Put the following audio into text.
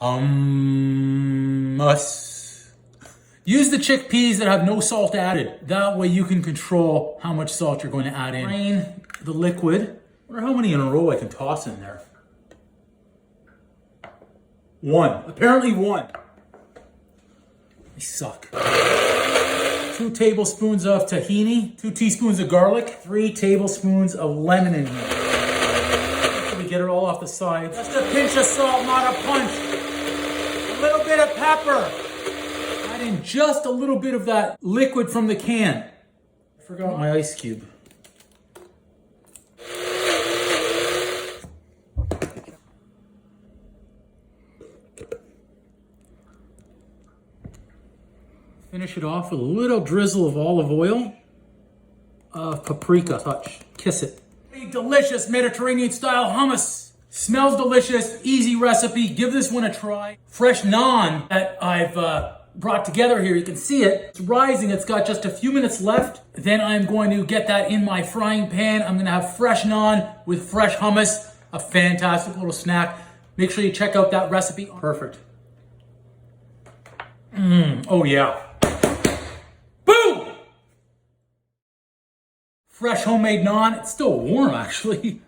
Hummus. Use the chickpeas that have no salt added. That way you can control how much salt you're going to add in. Drain the liquid. I wonder how many in a row I can toss in there. One. Apparently one. I suck. 2 tablespoons of tahini, 2 teaspoons of garlic, 3 tablespoons of lemon in here. So we get it all off the side. Just a pinch of salt, not a punch. A little bit of pepper. Add in just a little bit of that liquid from the can. I forgot my ice cube. Finish it off with a little drizzle of olive oil, paprika touch, kiss it. A delicious Mediterranean style hummus. Smells delicious, easy recipe, give this one a try. Fresh naan that I've brought together here, you can see it. It's rising, it's got just a few minutes left. Then I'm going to get that in my frying pan. I'm gonna have fresh naan with fresh hummus, a fantastic little snack. Make sure you check out that recipe. Perfect. Oh yeah. Fresh homemade naan. It's still warm, actually.